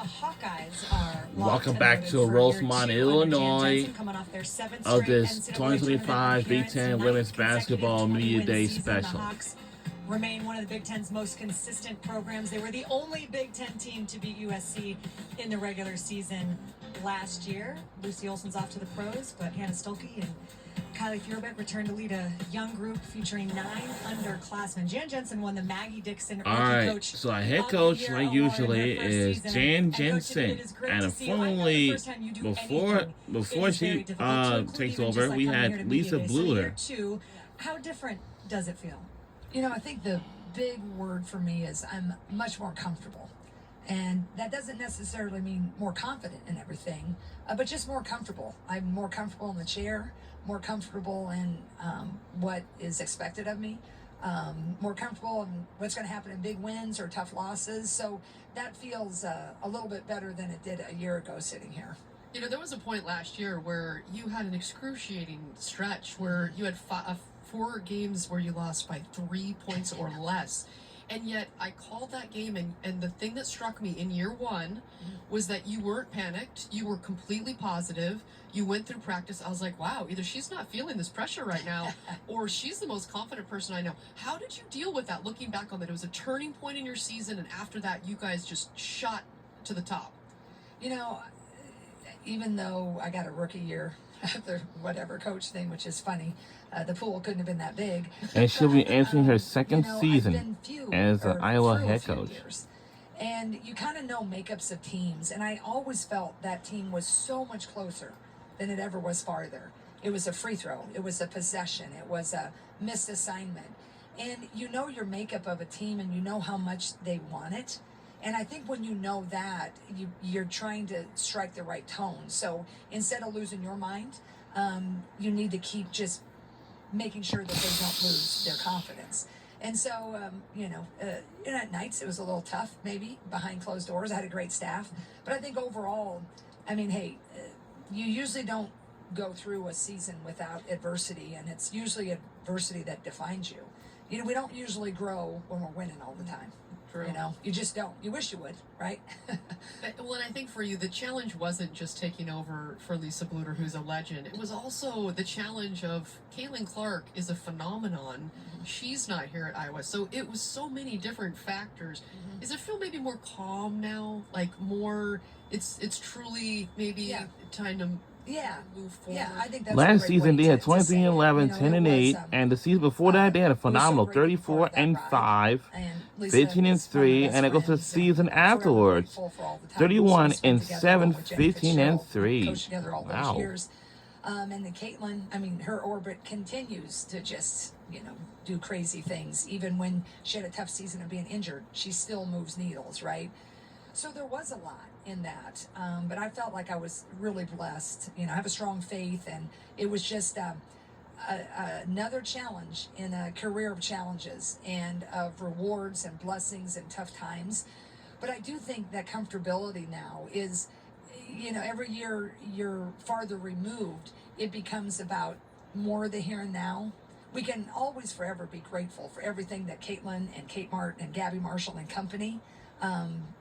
Hawkeyes are Welcome back to Rosemont, Illinois, of this 2025 Big Ten Women's Basketball Media Day special. Remain one of the Big Ten's most consistent programs. They were the only Big Ten team to beat USC in the regular season last year. Lucy Olson's off to the pros, but Hannah Stolke and Kylie Fierbeck returned to lead a young group featuring 9 underclassmen. Jan Jensen won the Maggie Dixon Rookie Coach. So our head coach, like usually, is Jan Jensen, and formerly before she takes over, we had Lisa Bluter. How different does it feel? You know, I think the big word for me is I'm much more comfortable. And that doesn't necessarily mean more confident in everything, but just more comfortable. I'm more comfortable in the chair, more comfortable in what is expected of me, more comfortable in what's going to happen in big wins or tough losses. So that feels a little bit better than it did a year ago sitting here. You know, there was a point last year where you had an excruciating stretch where you had 4 games where you lost by 3 points or less. And yet I called that game, and the thing that struck me in year 1 was that you weren't panicked. You were completely positive. You went through practice. I was like, wow, either she's not feeling this pressure right now or she's the most confident person I know. How did you deal with that, looking back on that? It was a turning point in your season, and after that, you guys just shot to the top. You know, even though I got a rookie year, the whatever coach thing, which is funny, the pool couldn't have been that big. And she'll be entering her second season as an Iowa head coach. And you kind of know makeups of teams, and I always felt that team was so much closer than it ever was farther. It was a free throw, it was a possession, it was a missed assignment. And you know your makeup of a team, and you know how much they want it. And I think when you know that, you're trying to strike the right tone. So instead of losing your mind, you need to keep just making sure that they don't lose their confidence. And so, at nights it was a little tough, maybe, behind closed doors. I had a great staff. But I think overall, I mean, hey, you usually don't go through a season without adversity, and it's usually adversity that defines you. You know, we don't usually grow when we're winning all the time. You know, you just don't. You wish you would, right? Well, and I think for you, the challenge wasn't just taking over for Lisa Bluter, who's a legend. It was also the challenge of Caitlin Clark is a phenomenon. She's not here at Iowa. So it was so many different factors. Does it feel maybe more calm now? Like more, it's truly maybe time to move forward? Yeah, I think that's Last season they had 23-11, 10-8, and the season before that they had a phenomenal 34-5, 15-3, and it goes to the season afterwards, 31-7, 15-3. Wow. And the Caitlin, I mean, her orbit continues to just, do crazy things. Even when she had a tough season of being injured, she still moves needles, right? So there was a lot in that, but I felt like I was really blessed. I have a strong faith, and it was just another challenge in a career of challenges and of rewards and blessings and tough times. But I do think that comfortability now is, every year you're farther removed, it becomes about more of the here and now. We can always forever be grateful for everything that Caitlin and Kate Martin and Gabby Marshall and company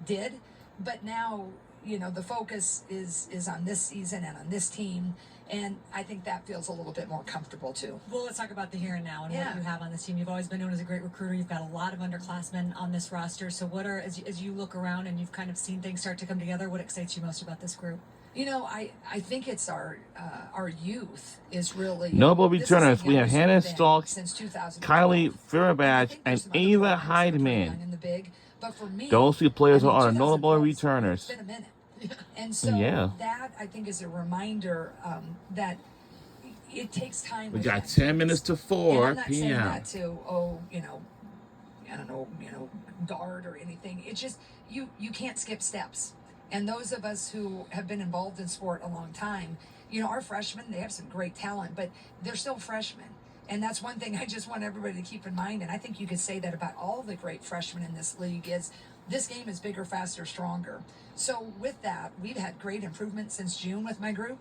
did, but now the focus is on this season and on this team, and I think that feels a little bit more comfortable too. Well, let's talk about the here and now and what you have on this team. You've always been known as a great recruiter. You've got a lot of underclassmen on this roster. So what are, as you look around and you've kind of seen things start to come together, what excites you most about this group? I think it's our youth is really notable returners. We have Hannah Stolke, Kylie Fierbeck, and Ava Heidemann. But for me, those 2 players are notable returners. It's been a minute. And so that, I think, is a reminder that it takes time. We got 10 minutes to 4 p.m. Not to, I don't know, guard or anything. It's just, you can't skip steps. And those of us who have been involved in sport a long time, our freshmen, they have some great talent, but they're still freshmen. And that's one thing I just want everybody to keep in mind. And I think you could say that about all the great freshmen in this league is this game is bigger, faster, stronger. So with that, we've had great improvement since June with my group.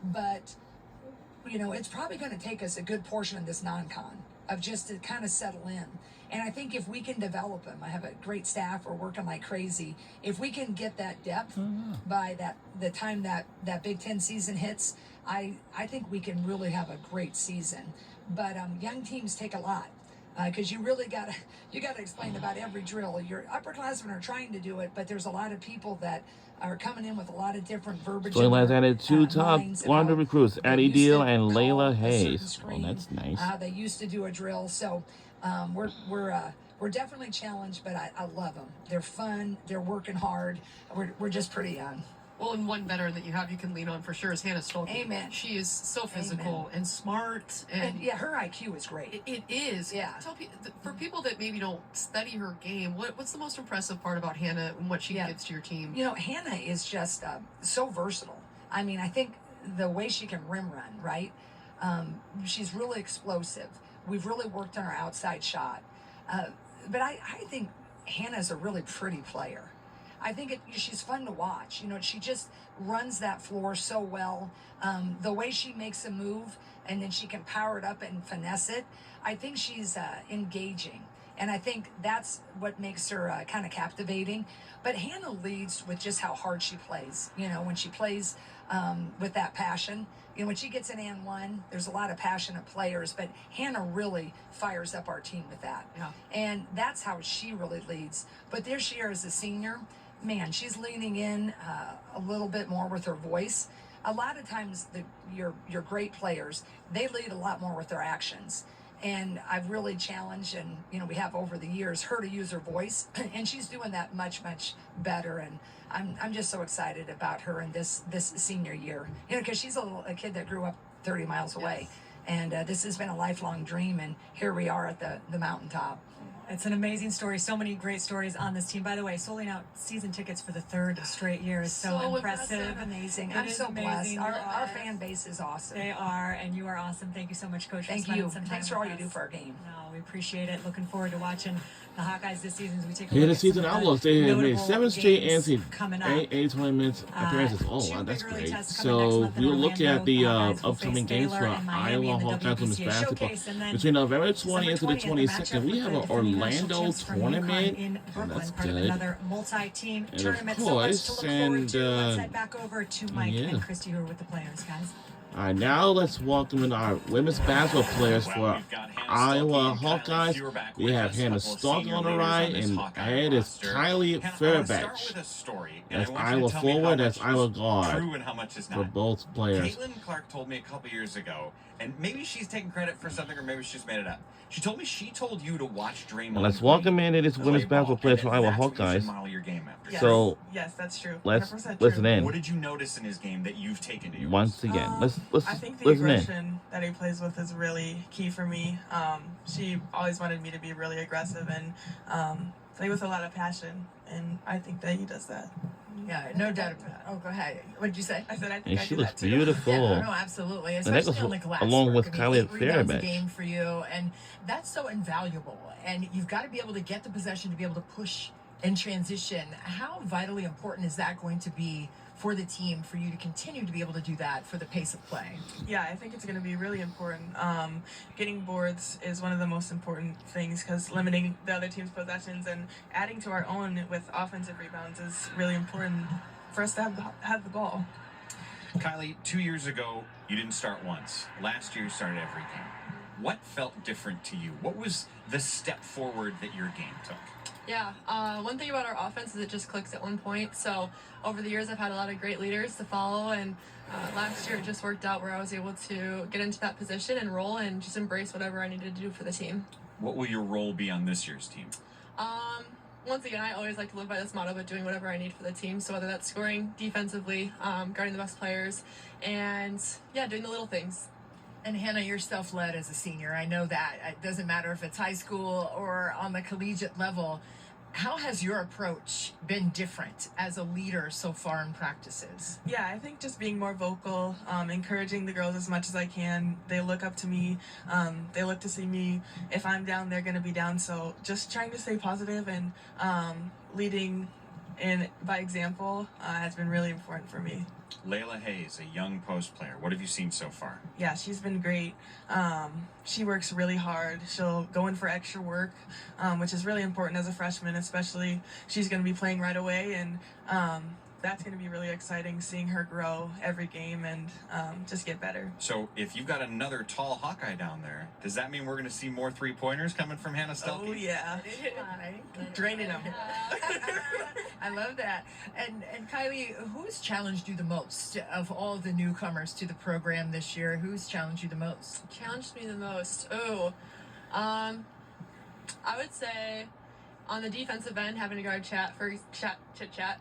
But, it's probably going to take us a good portion of this non-con of just to kind of settle in. And I think if we can develop them, I have a great staff. We're working like crazy. If we can get that depth by the time that Big Ten season hits, I think we can really have a great season. But young teams take a lot. Because you really gotta explain about every drill. Your upperclassmen are trying to do it, but there's a lot of people that are coming in with a lot of different verbiage. Storylines added two top 100 recruits, Addie Deal and Layla Hayes. Oh, that's nice. They used to do a drill, so we're definitely challenged, but I love them. They're fun. They're working hard. We're just pretty young. Well, and one veteran that you can lean on for sure is Hannah Stolke. Amen. She is so physical and smart, and yeah, her IQ is great. It is. Yeah. For people that maybe don't study her game, what's the most impressive part about Hannah and what she gives to your team? You know, Hannah is just so versatile. I mean, I think the way she can rim run, right? She's really explosive. We've really worked on her outside shot. But I think Hannah's a really pretty player. I think she's fun to watch. You know, she just runs that floor so well. The way she makes a move and then she can power it up and finesse it, I think she's engaging. And I think that's what makes her kind of captivating. But Hannah leads with just how hard she plays. You know, when she plays with that passion. You know, when she gets an and one, there's a lot of passionate players, but Hannah really fires up our team with that. Yeah. And that's how she really leads. But this year as a senior, man, she's leaning in a little bit more with her voice. A lot of times your great players, they lead a lot more with their actions. And I've really challenged, and you know, we have over the years, her to use her voice, and she's doing that much better. And I'm just so excited about her in this senior year, you know, because she's a kid that grew up 30 miles away, and this has been a lifelong dream, and here we are at the mountaintop. It's an amazing story. So many great stories on this team. By the way, sold out season tickets for the third straight year is so impressive. Amazing. It I'm is so amazing. blessed. Our fan base is awesome. They are, and you are awesome. Thank you so much, Coach. Thank you. Thanks for all you do for our game. No, we appreciate it. Looking forward to watching the Hawkeyes this season as we take a Here look the at season some of outlook. They have made notable 7 straight games NCAA coming up. 20 minutes appearances. Two Oh, wow, that's big early great. tests coming next So month in we'll look Orlando. at the Hawkeyes will upcoming face games for Baylor and Miami Iowa in the Hawkeyes women's WCA basketball. Showcase, and then Between November 20th and the December 20th, 22nd, we have an the defending national Orlando champs from UConn tournament. in Brooklyn, That's part of good. another multi-team And tournament. of So much to course, look forward to. Let's and head back over to Mike and Christy, who are with the players, guys. all right, now let's welcome in our women's basketball players for Iowa Hawkeyes. We have Hannah Stolke on the right, and ahead is Kylie Fairbanks. That's Iowa forward, that's Iowa guard for both players. Caitlin Clark told me a couple years ago, and maybe she's taking credit for something, or maybe she just made it up. She told me she told you to watch Draymond. Let's welcome in this women's basketball players for Iowa Hawkeyes. Yes. So yes, that's true. let's 100% listen true. in. What did you notice in his game that you've taken to yours? Once again, let's I think the listen in. aggression that he plays with is really key for me. She always wanted me to be really aggressive and play with a lot of passion, and I think that he does that. Yeah, no doubt about it. Oh, go ahead. What did you say? I said I think And I she do looks that too. beautiful. Yeah, no, absolutely. And that Especially goes on the glass along work. with I mean, Kylie 8 rebounds a Fairbanks. game for you, and that's so invaluable. And you've got to be able to get the possession to be able to push in transition. How vitally important is that going to be for the team for you to continue to be able to do that for the pace of play? Yeah, I think it's going to be really important. Getting boards is one of the most important things because limiting the other team's possessions and adding to our own with offensive rebounds is really important for us to have the ball. Kylie, 2 years ago, you didn't start once. Last year, you started every game. What felt different to you? What was the step forward that your game took? Yeah, one thing about our offense is it just clicks at one point. So over the years, I've had a lot of great leaders to follow, and last year it just worked out where I was able to get into that position and roll and just embrace whatever I needed to do for the team. What will your role be on this year's team? Once again, I always like to live by this motto, but doing whatever I need for the team. So whether that's scoring defensively, guarding the best players, and yeah, doing the little things. And Hannah, you're self-led as a senior. I know that. It doesn't matter if it's high school or on the collegiate level. How has your approach been different as a leader so far in practices? Yeah, I think just being more vocal, encouraging the girls as much as I can. They look up to me. They look to see me. If I'm down, they're going to be down. So just trying to stay positive and leading and by example has been really important for me. Layla Hayes, a young post player. What have you seen so far? Yeah, she's been great. She works really hard. She'll go in for extra work, which is really important as a freshman, especially she's going to be playing right away, and that's going to be really exciting, seeing her grow every game and just get better. So if you've got another tall Hawkeye down there, does that mean we're going to see more three-pointers coming from Hannah Stelke? Oh, yeah. Draining them. I love that. And Kylie, who's challenged you the most of all the newcomers to the program this year? Who's challenged you the most? Challenged me the most. Oh, I would say on the defensive end, having to guard chit chat.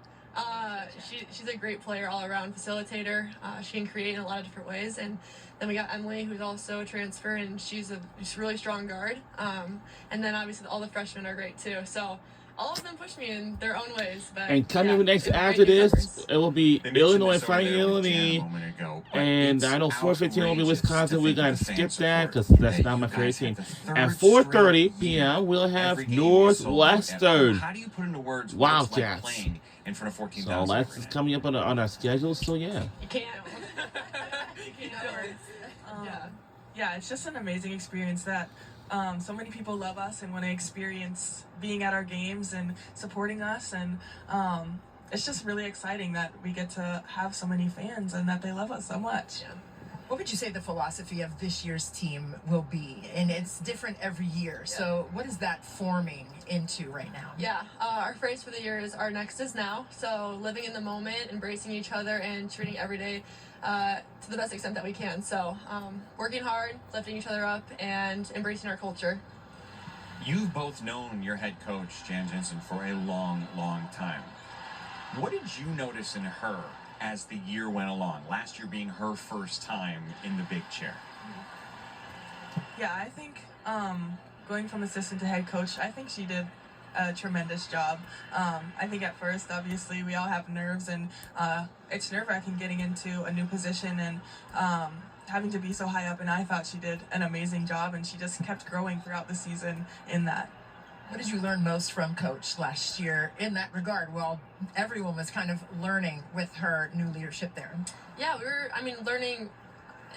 She's a great player all around, facilitator. She can create in a lot of different ways. And then we got Emily, who's also a transfer, and she's a really strong guard. And then obviously all the freshmen are great too. So all of them push me in their own ways. But And coming yeah, next great after this, newcomers. it will be They mentioned Illinois this over fighting there with Jan a Illinois. moment ago, but And it's I know 4:15 will be outrageous Wisconsin. to We're think going of to the skip fan that support because that's that not you my guys favorite had team. the At third 4:30 straight p.m., year. we'll have Every game you sold out. Northwestern How do you put into words what it's Wildcats. like playing in front of So 14,000? that's every night? coming up on our schedule. So yeah. You can't. You can't do it. Yeah. Yeah, it's just an amazing experience that so many people love us and want to experience being at our games and supporting us, and it's just really exciting that we get to have so many fans and that they love us so much. What would you say the philosophy of this year's team will be? And it's different every year. So what is that forming into right now? Yeah, our phrase for the year is "Our next is now." So living in the moment, embracing each other, and treating every day to the best extent that we can. So working hard, lifting each other up, and embracing our culture. You've both known your head coach, Jan Jensen, for a long, long time. What did you notice in her as the year went along? Last year being her first time in the big chair. Yeah, I think going from assistant to head coach, I think she did a tremendous job. I think at first, obviously, we all have nerves, and it's nerve-wracking getting into a new position and having to be so high up, and I thought she did an amazing job, and she just kept growing throughout the season in that. What did you learn most from Coach last year in that regard? Well, everyone was kind of learning with her new leadership there. Yeah, we were, learning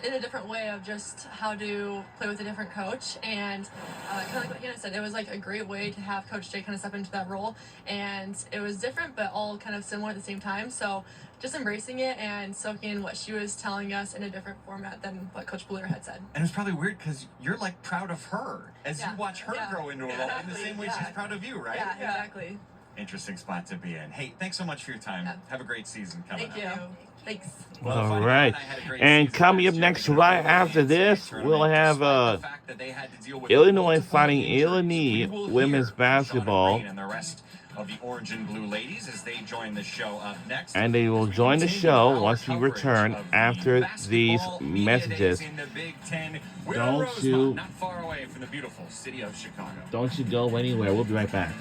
in a different way of just how to play with a different coach, and kind of like what Hannah said, it was like a great way to have Coach Jay kind of step into that role, and it was different but all kind of similar at the same time. So just embracing it and soaking in what she was telling us in a different format than what Coach Bluer had said. And it's probably weird because you're like proud of her as you watch her Yeah. grow into a role in the same way she's proud of you, right? Yeah, exactly. Interesting spot to be in. Hey, thanks so much for your time. Yeah. Have a great season coming Thank up. you. Thanks. Well, All Funny right. Bone, I had a great And season coming last up year, next, making it right all the way after into the this, tournament, we'll have despite the fact that they had to deal with Illinois multiple fighting injuries. Illinois We will women's hear from Shauna basketball. Green and the rest of the orange and blue ladies as they join the show up next. And they will As we join the continue show our once we coverage return of the after these basketball media messages. days in the Big Ten. We're in Don't Rosemont, you- not far away from the beautiful city of Chicago. Don't you go anywhere. We'll be right back.